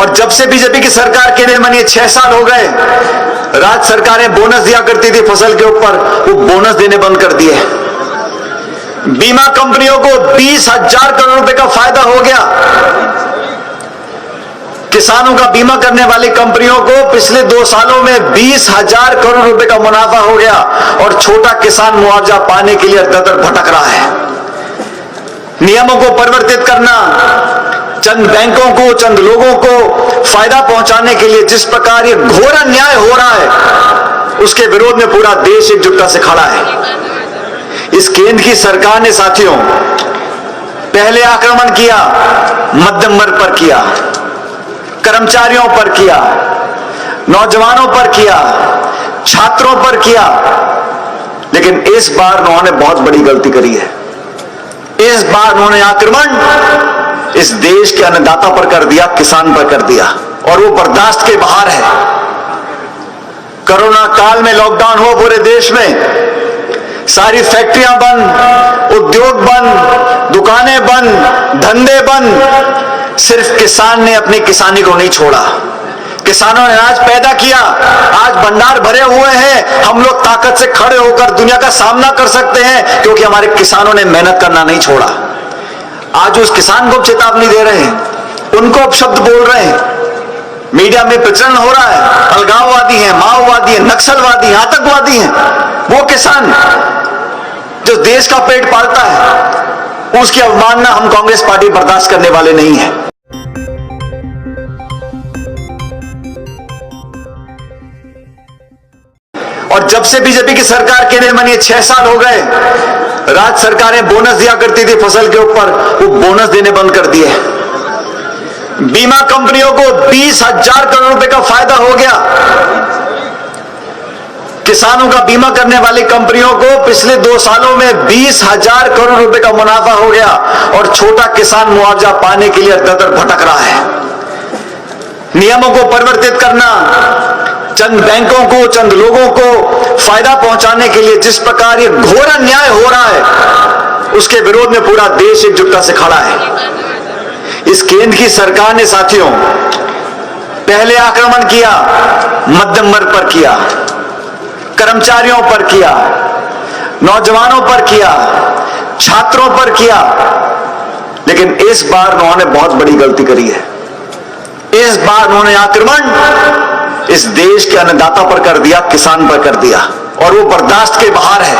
और जब से बीजेपी की सरकार केंद्र में 6 साल हो गए, राज्य सरकारें बोनस दिया करती थी फसल के ऊपर, वो बोनस देने बंद कर दिए। बीमा कंपनियों को 20,000 करोड़ रुपए का फायदा हो गया। किसानों का बीमा करने वाली कंपनियों को पिछले 2 सालों में 20,000 करोड़ रुपए का मुनाफा हो गया और छोटा किसान मुआवजा पाने के लिए दर-दर भटक रहा है। नियमों को परिवर्तित करना, चंद बैंकों को, चंद लोगों को फायदा पहुंचाने के लिए जिस प्रकार ये घोर अन्याय हो रहा है, उसके विरोध में पूरा देश एकजुटता से खड़ा है। इस केंद्र की सरकार ने साथियों पहले आक्रमण किया, मध्यम वर्ग पर किया, कर्मचारियों पर किया, नौजवानों पर किया, छात्रों पर किया, लेकिन इस बार उन्होंने बहुत बड़ी गलती करी है। इस बार उन्होंने आक्रमण इस देश के अन्नदाता पर कर दिया, किसान पर कर दिया, और वो बर्दाश्त के बाहर है। कोरोना काल में लॉकडाउन हुआ पूरे देश में, सारी फैक्ट्रियां बंद, उद्योग बंद, दुकानें बंद, धंधे बंद। सिर्फ किसान ने अपनी किसानी को नहीं छोड़ा। किसानों ने अनाज पैदा किया, आज भंडार भरे हुए हैं। हम लोग ताकत से खड़े होकर दुनिया का सामना कर सकते हैं क्योंकि हमारे किसानों ने मेहनत करना नहीं छोड़ा। आज उस किसान को चेतावनी दे रहे हैं, उनको अपशब्द बोल रहे हैं, मीडिया में प्रचलन हो रहा है, अलगाववादी हैं, माओवादी हैं, नक्सलवादी हैं, आतंकवादी हैं। वो किसान जो देश का पेट पालता है, उसकी अवमानना हम कांग्रेस पार्टी बर्दाश्त करने वाले नहीं है। और जब से बीजेपी की सरकार केंद्र में 6 साल हो गए, राज्य सरकारें बोनस दिया करती थी फसल के ऊपर, वो बोनस देने बंद कर दिए। बीमा कंपनियों को 20,000 करोड़ रुपए का फायदा हो गया। किसानों का बीमा करने वाली कंपनियों को पिछले 2 सालों में 20,000 करोड़ रुपए का मुनाफा हो गया और छोटा किसान मुआवजा पाने के लिए दर-दर भटक रहा है। नियमों को परिवर्तित करना, चंद बैंकों को, चंद लोगों को फायदा पहुंचाने के लिए जिस प्रकार ये घोर अन्याय हो रहा है, उसके विरोध में पूरा देश एकजुटता से खड़ा है। इस केंद्र की सरकार ने साथियों पहले आक्रमण किया, मध्यम वर्ग पर किया, कर्मचारियों पर किया, नौजवानों पर किया, छात्रों पर किया, लेकिन इस बार उन्होंने बहुत बड़ी गलती करी है। इस बार उन्होंने आक्रमण इस देश के अन्नदाता पर कर दिया, किसान पर कर दिया, और वो बर्दाश्त के बाहर है।